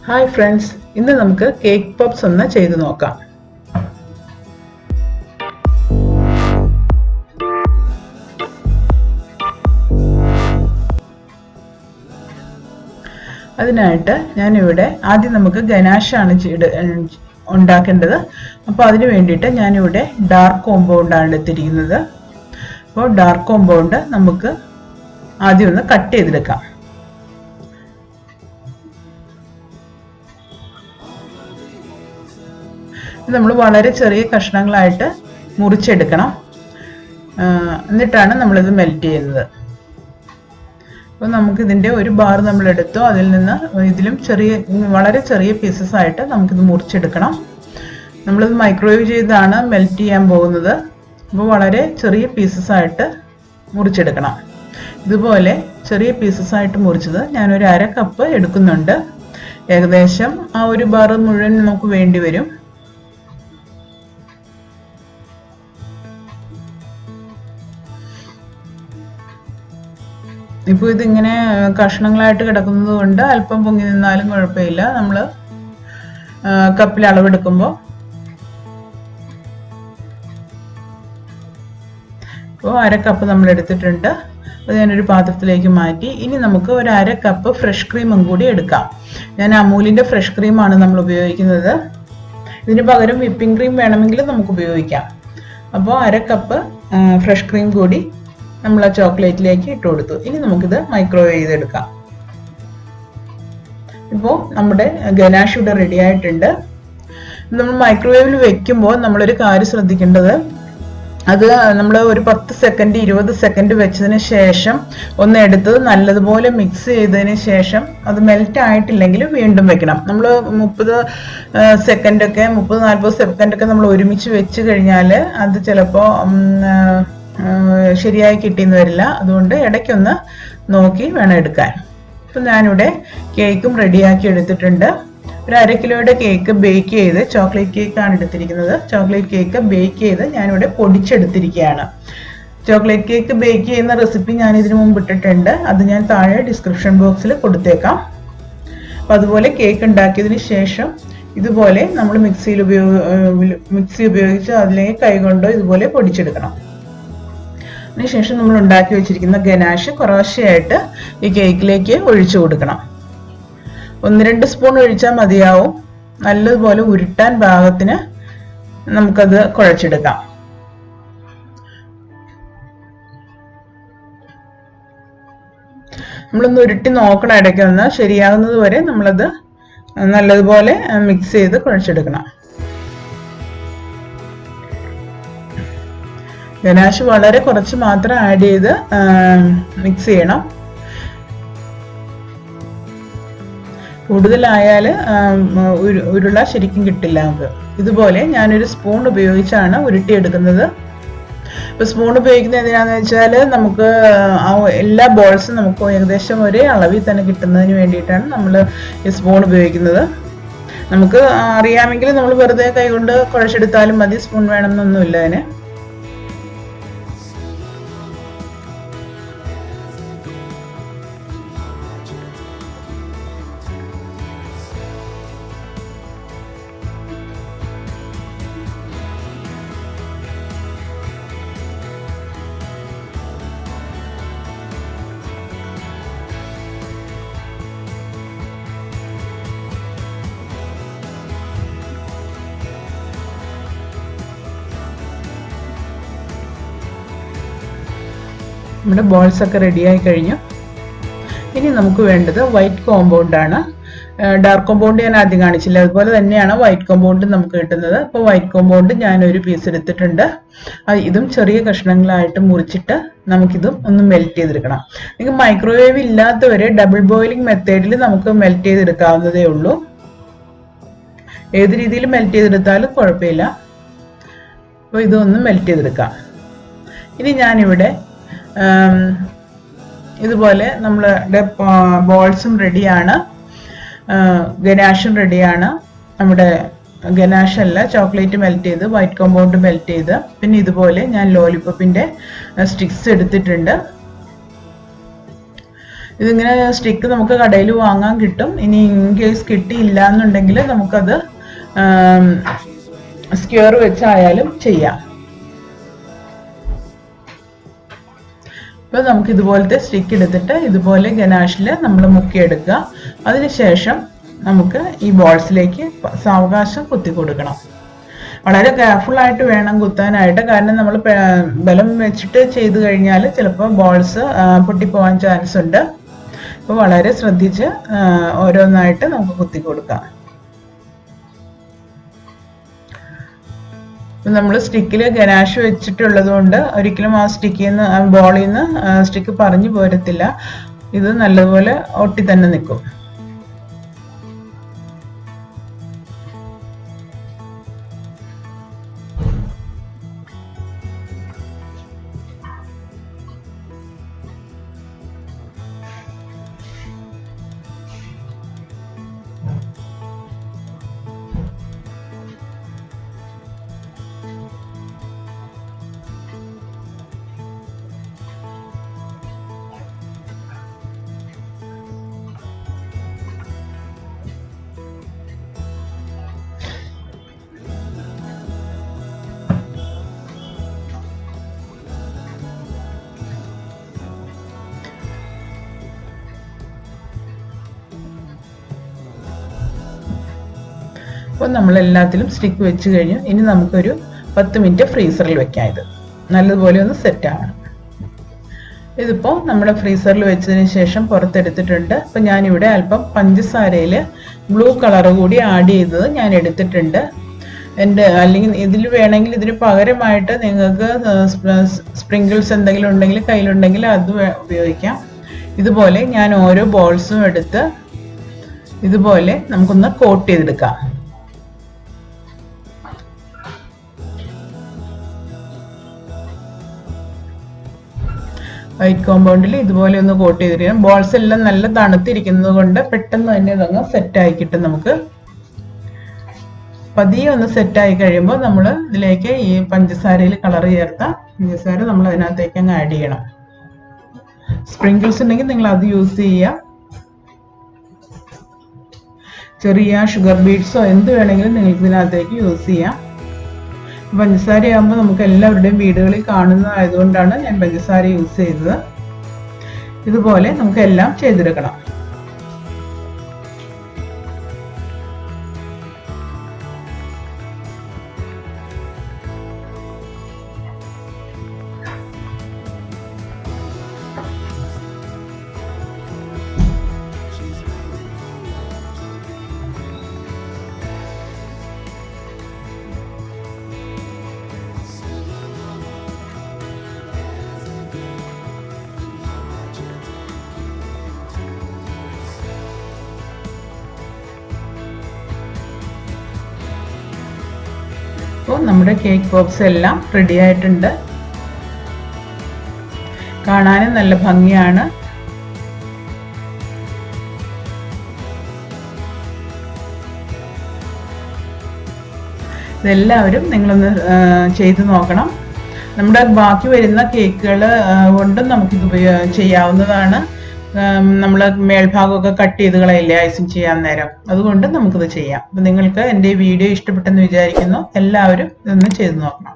Hi friends, ഇന്ന് നമുക്ക് cake puffs ഒന്ന് ചെയ്തു നോക്കാം. അതിനായിട്ട് ഞാനിവിടെ ആദ്യം നമുക്ക് ഗനാഷാണ് ഉണ്ടാക്കേണ്ടത്. അപ്പോൾ അതിന് വേണ്ടിയിട്ട് ഞാനിവിടെ ഡാർക്ക് കോമ്പൗണ്ടാണ് എടുത്തിരിക്കുന്നത്. അപ്പോൾ ഡാർക്ക് കോമ്പൗണ്ട് നമുക്ക് ആദ്യം ഒന്ന് കട്ട് ചെയ്തെടുക്കാം. നമ്മൾ വളരെ ചെറിയ കഷ്ണങ്ങളായിട്ട് മുറിച്ചെടുക്കണം. എന്നിട്ടാണ് നമ്മളിത് മെൽറ്റ് ചെയ്യുന്നത്. അപ്പോൾ നമുക്കിതിൻ്റെ ഒരു ബാർ നമ്മളെടുത്തു. അതിൽ നിന്ന് ഇതിലും വളരെ ചെറിയ പീസസ് ആയിട്ട് നമുക്കിത് മുറിച്ചെടുക്കണം. നമ്മളിത് മൈക്രോവേവ് ചെയ്താണ് മെൽറ്റ് ചെയ്യാൻ പോകുന്നത്. അപ്പോൾ വളരെ ചെറിയ പീസസ് ആയിട്ട് മുറിച്ചെടുക്കണം. ഇതുപോലെ ചെറിയ പീസസ് ആയിട്ട് മുറിച്ചത് ഞാനൊരു 1/2 കപ്പ് എടുക്കുന്നുണ്ട്. ഏകദേശം ആ ഒരു ബാർ മുഴുവൻ നമുക്ക് വേണ്ടി വരും. ഇപ്പോൾ ഇതിങ്ങനെ കഷ്ണങ്ങളായിട്ട് കിടക്കുന്നത് കൊണ്ട് അല്പം പൊങ്ങി നിന്നാലും കുഴപ്പമില്ല. നമ്മൾ കപ്പിൽ അളവെടുക്കുമ്പോൾ ഇപ്പോൾ 1/2 കപ്പ് നമ്മൾ എടുത്തിട്ടുണ്ട്. അത് ഞാനൊരു പാത്രത്തിലേക്ക് മാറ്റി. ഇനി നമുക്ക് ഒരു 1/2 കപ്പ് ഫ്രഷ് ക്രീമും കൂടി എടുക്കാം. ഞാൻ അമൂലിൻ്റെ ഫ്രഷ് ക്രീമാണ് നമ്മൾ ഉപയോഗിക്കുന്നത്. ഇതിന് പകരം വിപ്പിംഗ് ക്രീം വേണമെങ്കിൽ നമുക്ക് ഉപയോഗിക്കാം. അപ്പോൾ 1/2 കപ്പ് ഫ്രഷ് ക്രീം കൂടി നമ്മൾ ആ ചോക്ലേറ്റിലേക്ക് ഇട്ട് കൊടുത്തു. ഇനി നമുക്കിത് മൈക്രോവേവ് ചെയ്തെടുക്കാം. ഇപ്പോൾ നമ്മുടെ ഗനാഷ് ഇവിടെ റെഡി ആയിട്ടുണ്ട്. നമ്മൾ മൈക്രോവേവിൽ വെക്കുമ്പോൾ നമ്മളൊരു കാര്യം ശ്രദ്ധിക്കേണ്ടത്, അത് നമ്മൾ ഒരു 10 സെക്കൻഡ് 20 സെക്കൻഡ് വെച്ചതിന് ശേഷം ഒന്ന് എടുത്തത് നല്ലതുപോലെ മിക്സ് ചെയ്തതിന് ശേഷം അത് മെൽറ്റ് ആയിട്ടില്ലെങ്കിൽ വീണ്ടും വെക്കണം. നമ്മൾ 30 സെക്കൻഡൊക്കെ 30-40 സെക്കൻഡൊക്കെ നമ്മൾ ഒരുമിച്ച് വെച്ച് കഴിഞ്ഞാൽ അത് ചിലപ്പോൾ ശരിയായി കിട്ടിയെന്ന് വരില്ല. അതുകൊണ്ട് ഇടയ്ക്കൊന്ന് നോക്കി വേണം എടുക്കാൻ. ഇപ്പം ഞാനിവിടെ കേക്കും റെഡിയാക്കി എടുത്തിട്ടുണ്ട്. ഒരു 1/2 കിലോയുടെ കേക്ക് ബേക്ക് ചെയ്ത്, ചോക്ലേറ്റ് കേക്കാണ് എടുത്തിരിക്കുന്നത്. ചോക്ലേറ്റ് കേക്ക് ബേക്ക് ചെയ്ത് ഞാനിവിടെ പൊടിച്ചെടുത്തിരിക്കുകയാണ്. ചോക്ലേറ്റ് കേക്ക് ബേക്ക് ചെയ്യുന്ന റെസിപ്പി ഞാൻ ഇതിനു മുമ്പ് ഇട്ടിട്ടുണ്ട്. അത് ഞാൻ താഴെ ഡിസ്ക്രിപ്ഷൻ ബോക്സിൽ കൊടുത്തേക്കാം. അപ്പം അതുപോലെ കേക്ക് ഉണ്ടാക്കിയതിന് ശേഷം ഇതുപോലെ നമ്മൾ മിക്സി ഉപയോഗിച്ച് അതിലേക്ക് കൈകൊണ്ടോ ഇതുപോലെ പൊടിച്ചെടുക്കണം. അതിനുശേഷം നമ്മൾ ഉണ്ടാക്കി വെച്ചിരിക്കുന്ന ഗനാഷ് കുറേശ്ശെയായിട്ട് ഈ കേക്കിലേക്ക് ഒഴിച്ചു കൊടുക്കണം. 1-2 സ്പൂൺ ഒഴിച്ചാൽ മതിയാവും. നല്ലതുപോലെ ഉരുട്ടാൻ പാകത്തിന് നമുക്കത് കുഴച്ചെടുക്കാം. നമ്മളൊന്ന് ഉരുട്ടി നോക്കണം, ഇടയ്ക്കൊന്ന് ശരിയാകുന്നത് വരെ നമ്മളത് നല്ലതുപോലെ മിക്സ് ചെയ്ത് കുഴച്ചെടുക്കണം. ഗനാഷ് വളരെ കുറച്ച് മാത്രം ആഡ് ചെയ്ത് മിക്സ് ചെയ്യണം. കൂടുതലായാൽ ഉരുള ശരിക്കും കിട്ടില്ല നമുക്ക്. ഇതുപോലെ ഞാനൊരു സ്പൂൺ ഉപയോഗിച്ചാണ് ഉരുട്ടിയെടുക്കുന്നത്. ഇപ്പോൾ സ്പൂൺ ഉപയോഗിക്കുന്നത് എന്തിനാന്ന് വെച്ചാൽ നമുക്ക് എല്ലാ ബോൾസും നമുക്ക് ഏകദേശം ഒരേ അളവിൽ തന്നെ കിട്ടുന്നതിന് വേണ്ടിയിട്ടാണ് നമ്മൾ ഈ സ്പൂൺ ഉപയോഗിക്കുന്നത്. നമുക്ക് അറിയാമെങ്കിൽ നമ്മൾ വെറുതെ കൈകൊണ്ട് കുഴച്ചെടുത്താലും മതി. സ്പൂൺ വേണമെന്നൊന്നുമില്ല അതിന്. നമ്മുടെ ബോൾസ് ഒക്കെ റെഡിയായി കഴിഞ്ഞു. ഇനി നമുക്ക് വേണ്ടത് വൈറ്റ് കോമ്പൗണ്ടാണ്. ഡാർക്ക് കോമ്പൗണ്ട് ഞാൻ ആദ്യം കാണിച്ചില്ല, അതുപോലെ തന്നെയാണ് വൈറ്റ് കോമ്പൗണ്ട് നമുക്ക് കിട്ടുന്നത്. അപ്പോൾ വൈറ്റ് കോമ്പൗണ്ട് ഞാനൊരു പീസ് എടുത്തിട്ടുണ്ട്. ഇതും ചെറിയ കഷ്ണങ്ങളായിട്ട് മുറിച്ചിട്ട് നമുക്കിതും ഒന്ന് മെൽറ്റ് ചെയ്തെടുക്കണം. നിങ്ങൾക്ക് മൈക്രോവേവ് ഇല്ലാത്തവരെ ഡബിൾ ബോയിലിംഗ് മെത്തേഡിൽ നമുക്ക് മെൽറ്റ് ചെയ്തെടുക്കാവുന്നതേ ഉള്ളൂ. ഏത് രീതിയിൽ മെൽറ്റ് ചെയ്തെടുത്താലും കുഴപ്പമില്ല. അപ്പോൾ ഇതൊന്ന് മെൽറ്റ് ചെയ്തെടുക്കാം. ഇനി ഞാനിവിടെ ഇതുപോലെ നമ്മളുടെ ബോൾസും റെഡിയാണ്, ഗനാഷും റെഡിയാണ്. നമ്മുടെ ഗനാഷല്ല, ചോക്ലേറ്റ് മെൽറ്റ് ചെയ്ത്, വൈറ്റ് കോമ്പൗണ്ട് മെൽറ്റ് ചെയ്ത്, പിന്നെ ഇതുപോലെ ഞാൻ ലോലിപോപ്പിൻ്റെ സ്റ്റിക്സ് എടുത്തിട്ടുണ്ട്. ഇതിങ്ങനെ സ്റ്റിക്ക് നമുക്ക് കടയിൽ വാങ്ങാൻ കിട്ടും. ഇനി ഇൻ കേസ് കിട്ടിയില്ല എന്നുണ്ടെങ്കിൽ നമുക്കത് സ്ക്വയർ വെച്ചായാലും ചെയ്യാം. അപ്പോൾ നമുക്ക് ഇതുപോലത്തെ സ്റ്റിക്ക് എടുത്തിട്ട് ഇതുപോലെ ഗനാഷിൽ നമ്മൾ മുക്കിയെടുക്കുക. അതിനുശേഷം നമുക്ക് ഈ ബോൾസിലേക്ക് സാവകാശം കുത്തി കൊടുക്കണം. വളരെ കെയർഫുള്ളായിട്ട് വേണം കുത്താനായിട്ട്, കാരണം നമ്മൾ ബലം വെച്ചിട്ട് ചെയ്ത് കഴിഞ്ഞാൽ ചിലപ്പോൾ ബോൾസ് പൊട്ടിപ്പോവാൻ ചാൻസ് ഉണ്ട്. അപ്പോൾ വളരെ ശ്രദ്ധിച്ച് ഓരോന്നായിട്ട് നമുക്ക് കുത്തി കൊടുക്കാം. നമ്മൾ സ്റ്റിക്കിൽ ഗനാഷ് വെച്ചിട്ടുള്ളത് കൊണ്ട് ഒരിക്കലും ആ സ്റ്റിക്കിൽ നിന്ന് ബോളിൽ നിന്ന് സ്റ്റിക്ക് പറഞ്ഞു പോരത്തില്ല. ഇത് നല്ലതുപോലെ ഒട്ടി തന്നെ നിൽക്കും. അപ്പോൾ നമ്മൾ എല്ലാത്തിലും സ്റ്റിക്ക് വെച്ച് കഴിഞ്ഞു. ഇനി നമുക്കൊരു 10 മിനിറ്റ് ഫ്രീസറിൽ വെക്കാം. ഇത് നല്ലതുപോലെ ഒന്ന് സെറ്റ് ആവണം. ഇതിപ്പോൾ നമ്മുടെ ഫ്രീസറിൽ വെച്ചതിന് ശേഷം പുറത്തെടുത്തിട്ടുണ്ട്. അപ്പോൾ ഞാനിവിടെ അല്പം പഞ്ചസാരയിൽ ബ്ലൂ കളർ കൂടി ആഡ് ചെയ്തത് ഞാൻ എടുത്തിട്ടുണ്ട്. അല്ലെങ്കിൽ ഇതിൽ വേണമെങ്കിൽ ഇതിന് പകരമായിട്ട് നിങ്ങൾക്ക് സ്പ്രിങ്കിൾസ് എന്തെങ്കിലും ഉണ്ടെങ്കിൽ കയ്യിലുണ്ടെങ്കിൽ അത് ഉപയോഗിക്കാം. ഇതുപോലെ ഞാൻ ഓരോ ബോൾസും എടുത്ത് ഇതുപോലെ നമുക്കൊന്ന് കോട്ട് ചെയ്തെടുക്കാം. വൈറ്റ് കോമ്പൗണ്ടിൽ ഇതുപോലെ ഒന്ന് കോട്ട് ചെയ്തിരിക്കണം. ബോൾസ് എല്ലാം നല്ല തണുത്തിരിക്കുന്നത് കൊണ്ട് പെട്ടെന്ന് തന്നെ ഇതങ്ങ് സെറ്റായി കിട്ടും. നമുക്ക് പതിയെ ഒന്ന് സെറ്റായി കഴിയുമ്പോൾ നമ്മൾ ഇതിലേക്ക് ഈ പഞ്ചസാരയിൽ കളർ ചേർത്ത പഞ്ചസാര നമ്മൾ അതിനകത്തേക്ക് അങ്ങ് ആഡ് ചെയ്യണം. സ്പ്രിങ്കിൾസ് ഉണ്ടെങ്കിൽ നിങ്ങൾ അത് യൂസ് ചെയ്യുക. ചെറിയ ഷുഗർ ബീഡ്സോ എന്ത് വേണമെങ്കിലും നിങ്ങൾക്ക് ഇതിനകത്തേക്ക് യൂസ് ചെയ്യാം. പഞ്ചസാരയാകുമ്പോൾ നമുക്ക് എല്ലാവരുടെയും വീടുകളിൽ കാണുന്നതായതുകൊണ്ടാണ് ഞാൻ പഞ്ചസാര യൂസ് ചെയ്തത്. ഇതുപോലെ നമുക്ക് എല്ലാം ചെയ്തെടുക്കണം. അപ്പോൾ നമ്മുടെ കേക്ക് ബോക്സ് എല്ലാം റെഡി ആയിട്ടുണ്ട്. കാണാനും നല്ല ഭംഗിയാണ്. ഇതെല്ലാവരും നിങ്ങളൊന്ന് ചെയ്ത് നോക്കണം. നമ്മുടെ ബാക്കി വരുന്ന കേക്കുകൾ കൊണ്ടും നമുക്കിത് ചെയ്യാവുന്നതാണ്. നമ്മൾ മേൽഭാഗമൊക്കെ കട്ട് ചെയ്ത് കളയില്ലേ ഐസിങ് ചെയ്യാൻ നേരം, അതുകൊണ്ട് നമുക്കിത് ചെയ്യാം. അപ്പം നിങ്ങൾക്ക് എൻ്റെ ഈ വീഡിയോ ഇഷ്ടപ്പെട്ടെന്ന് വിചാരിക്കുന്നു. എല്ലാവരും ഇതൊന്ന് ചെയ്ത് നോക്കണം.